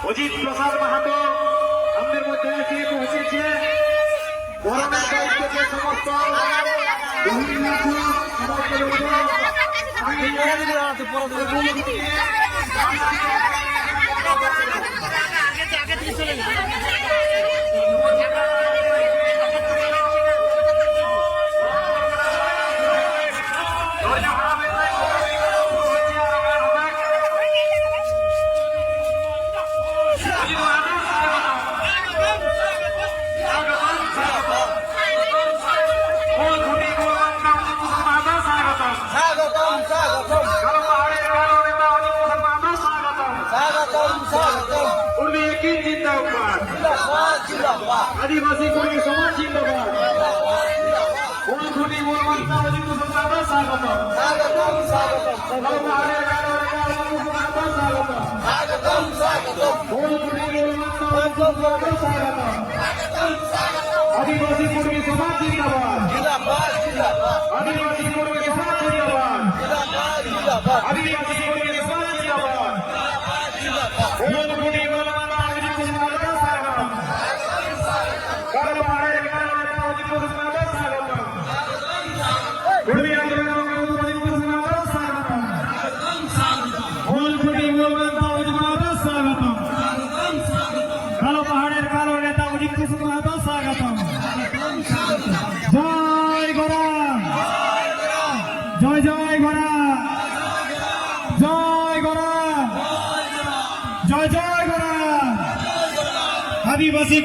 অজিত প্রসাদ মাহাতো আমাদের মধ্যে এসেছে করোনার দায়িত্বে সমস্ত आदिवासी कोई समाज जिंदाबाद कोई आदिवासी कोई समाज जिंदाबाद आदिवासी कोई समाज जिंदाबाद आदिवासी कोई समाज जय जय गोरा जय गोरा जय जय गोरा आदिवासी